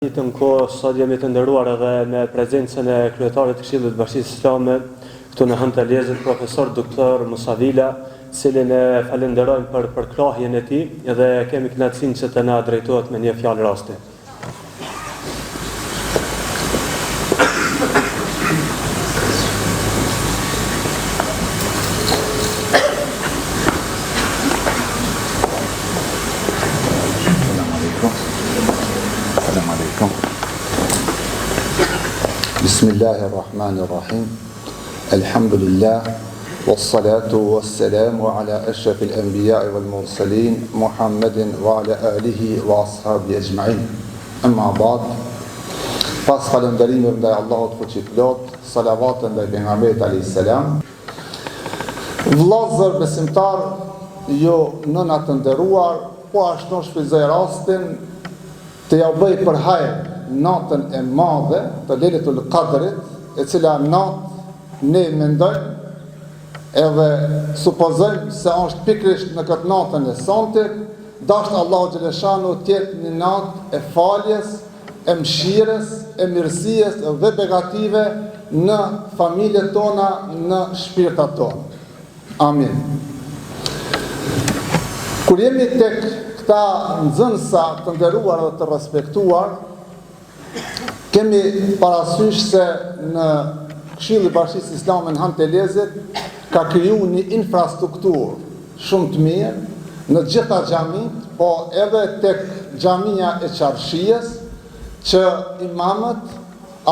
Në kohë sot jemi të nderuar edhe me prezencën e kryetarit të Këshillit të Bashkisë Islame këtu në Hantalezit, profesor doktor Musa Vila, cilin e falenderojmë për përkrahjen e tij dhe kemi kënaqësinë që të na drejtohet me një fjalë rasti. Bismillahirrahmanirrahim. Alhamdulillah wassalatu wassalamu ala ashrafil anbiya'i wal mursalin Muhammedin wa ala alihi wa ashabihi ajma'in. Amma ba'd. Pas falënderimit ndaj Allahut fuqiplot, salavatën ndaj pejgamberit alayhis salam. Vëllezër besimtar, jo nëna të nderuar, po ashtu shfrytëzoj rastin të ja bëj për hajër natën e madhe të Lejletul Qadrit, e cila natë ne mendojmë edhe supozojmë se është pikërisht në këtë natën e sontit, dashur Allahu xhaleshanu të jetë një natë e faljes, e mëshirës, e mirësisë dhe begative në familjet tona, në shpirtat tona. Amin. Kur jemi tek këta nxënësa të nderuar dhe të respektuar, kemi parasysh se në Këshilli i Bashkisë Islame në Hantalezit ka kriju një infrastrukturë shumë të mirë në gjitha xhamit, po edhe tek xhamia e Çarshijës, që imamët,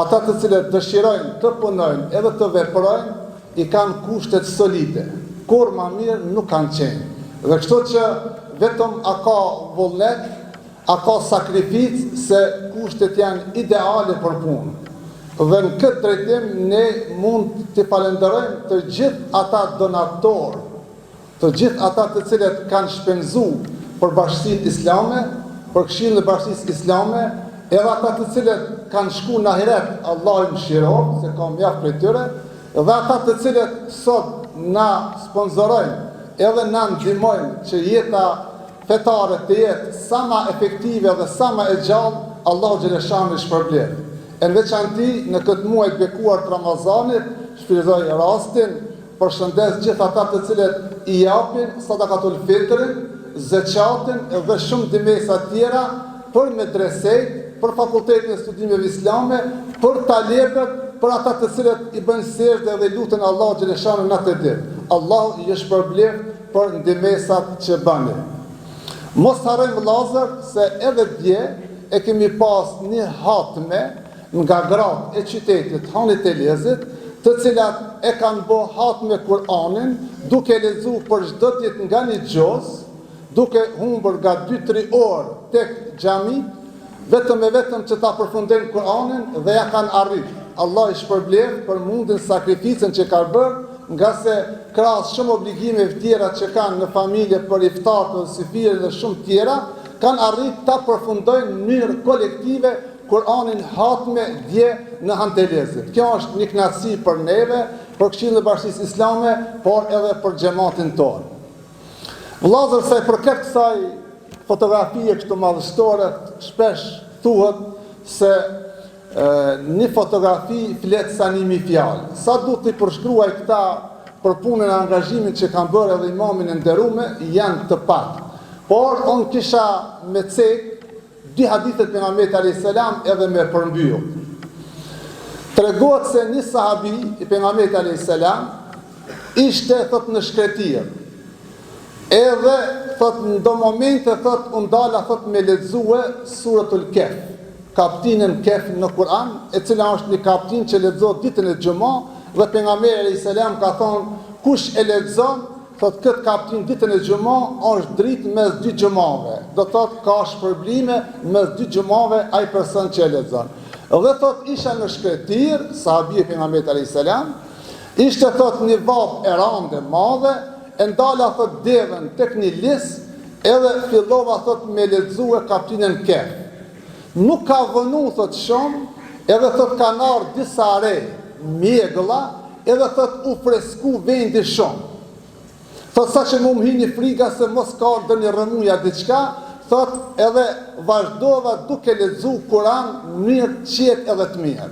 ata të cilët dëshirojnë të punojnë edhe të veprojnë, i kanë kushtet solide. Kur më mirë nuk kanë qenë. Dhe kështu që vetëm a ka vullnet, a ka sakrificë, se kushtet janë ideale për punë. Dhe në këtë drejtim ne mund të falenderojmë të gjithë ata donatorë, të gjithë ata të cilët kanë shpenzuar për Bashkinë Islame, për Këshillin e Bashkisë Islame, edhe ata të cilët kanë shkuar në ahiret, Allahu i mëshiroft, se ka mjaft prej tyre, dhe ata të cilët sot na sponsorojnë edhe na ndihmojnë që jeta fetare të jetë sa ma efektive dhe sa ma e gjallë, Allahu xhaleshanu i shpërblet. E në veçanti në këtë muaj të bekuar të Ramazanit, shfrytëzoj rastin, përshëndes gjithë ata të cilët i japin sadakatul fitrin, zeqatin dhe shumë dimesa tjera për medreset, për fakultetin e studimeve islame, për talebet, për ata të cilët i bëjnë sejdë dhe lutën Allahu xhaleshanu natë ditë. Allahu i shpërblet për ndimesat që bani. Mos harrojmë vëllezër se edhe dje e kemi pas një hatme nga gratë e qytetit Hantalezit, të cilat e kanë bë hatme Kur'anin, duke lexuar për çdo ditë nga një xhoz, duke humbur nga 2-3 orë tek xhami, vetëm e vetëm që ta përfundojnë Kur'anin dhe ja kanë arritur. Allah i shpërblet për mundin sakrificën që ka bërë, nga se krahas shumë obligimeve tjera që kanë në familje për iftar dhe sifir dhe shumë tjera, kanë arritur ta përfundojnë në mënyrë kolektive Kur'anin hatme dje në Hantalezit. Kjo është një kënaqësi për neve, për Këshillin e Bashkisë Islame, por edhe për xhamatin tonë. Vëllezër, sa i përket kësaj fotografie kështu madhështore, shpesh thuhet se një fotografi flet sa 1000 fjalë. Sa du të i përshkruaj këta për punën e angazhimit që kanë bërë edhe imamin e nderume, janë të pak. Por unë kisha me cek 2 hadithet pejgamberit alayhis salam edhe me përmbyll. Tregohet se një sahabi i pejgamberit alayhis salam ishte thot në shkretir. Edhe thot në do momente thot u ndala thot me lexue suratul Kehf, kaptinën Kehf në Kur'an, e cila është një kaptin që lexohet ditën e xumë, dhe pejgamberi alayhis salam ka thonë kush e lexon thot këtë kaptin ditën e xumë është dritë mes 2 xumave. Do thot ka shpërblime mes 2 xumave ai person që e lexon. Dhe thot isha në shkretir, sahabi i pejgamberit alayhis salam, ishte thot një vap e rande madhe, e ndala thot devën tek një lis, edhe fillova thot me lexue kaptinën Kehf. Nuk ka vënu thot shumë, edhe thot kanë ardhur disa re mjegëlla, edhe thot u fresku vendi shumë. Thot sa që mu më hini friga se mos ka dë një rëmuja diçka, thot edhe vazhdova duke lexu Kur'an në mënyrë të qetë edhe të mirë.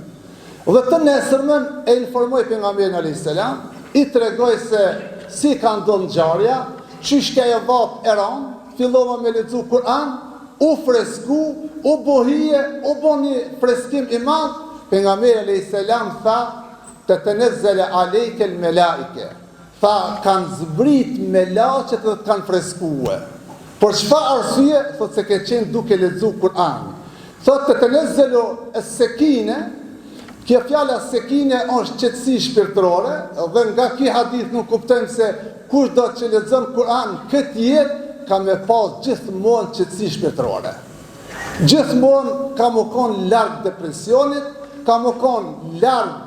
Dhe të nesërmen e informoj pejgamberin alayhis salam, i tregoj se si ka ndodhur ngjarja, çish ka e vap e ran, fillova me lexu Kur'an, u fresku, u bohije, u boni freskim i madh. Pejgamberi alayhis salam tha, "Tatanazzalu alejke al-malaike." Tha, kanë zbrit me laqet dhe të kanë freskue. Por çfarë arsye? Thot se ke qenë duke lexu Kur'an. Thot të nëzëlu as-sekine, kjo fjala sekine është qetësi shpirtërore, dhe nga ky hadith nuk kuptojmë se kush do të lexon Kur'an këtë jetë ka me pas gjithmonë qetësi shpirtërore. Gjithmonë ka më konë larg depresionit, ka më konë larg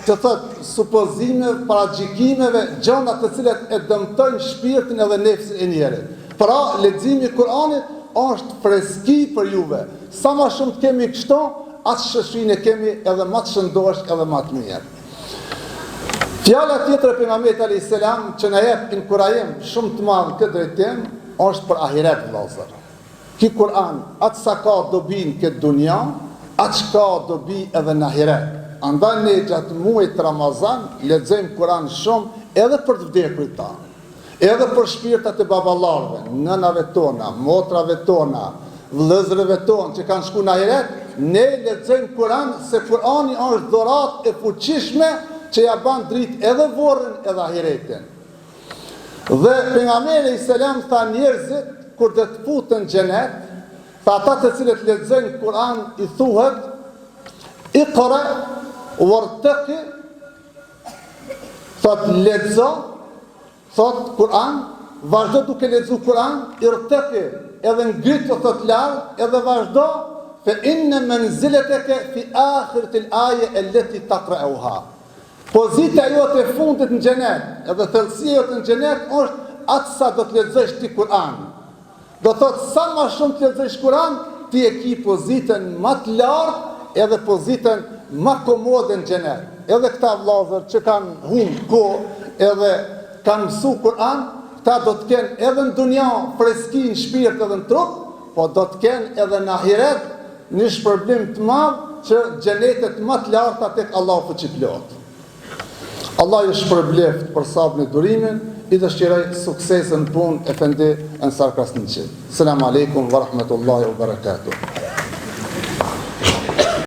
të thot supozimeve, paragjikimeve, gjëra të cilat e dëmtojnë shpirtin edhe nefsin e njerit. Pra, leximi i Kur'anit është freski për juve. Sa më shumë të kemi kështu, atë shoqërinë kemi edhe më të shëndosh edhe më të mirë. Fjala tjetër e pejgamberit alayhis salam që na jep inkurajim shumë të madh këtë drejtim është për ahiret vëllazër. Ki Kur'an, atë sa ka dobi në këtë dunja, atë ka dobi edhe në ahiret. Andaj ne gjatë muajit Ramazan lexojmë Kur'an shumë edhe për të vdekurit tanë, edhe për shpirtat e baballarëve, nënave tona, motrave tona, vëllezërve tonë që kanë shku në ahiret, ne lexojmë Kur'an se Kur'ani është dhuratë e fuqishme që ja ban dritë edhe vorrin edhe ahiretin. Dhe pejgamberi selam tha njerëzit kur do të futen në xhenet, tha ata të cilët lexojnë Kur'an i thuhet Iqra wartaqi, thot lexo, thot Kur'an, vazhdo duke lexu Kur'an, irtaqi, edhe ngrit thot larg, edhe vazhdo, fa inna manzilataka fi akhirati al-aya allati taqra'uha. Pozita jote e fundit në xhenet, edhe thellësia jote në xhenet është atë sa do të lexosh ti Kur'an. Do thot sa më shumë të lexosh Kur'an, ti e ke pozitën më të lartë, edhe pozitën më komode në xhenet. Edhe këta vëllezër që kanë humbur kohë edhe kanë mësu Kur'an, këta do të kenë edhe në dunja freski në shpirt edhe në trup, po do të kenë edhe në ahiret një shpërblim të madh që xhenetet më të larta tek Allahu fuqiplot. Allah ju shpërbleft për sabrin e durimin, i dëshiroj suksesën punë efendi Ensar Krasniqi. Selam aleikum wa rahmatullahi wa barakatuh.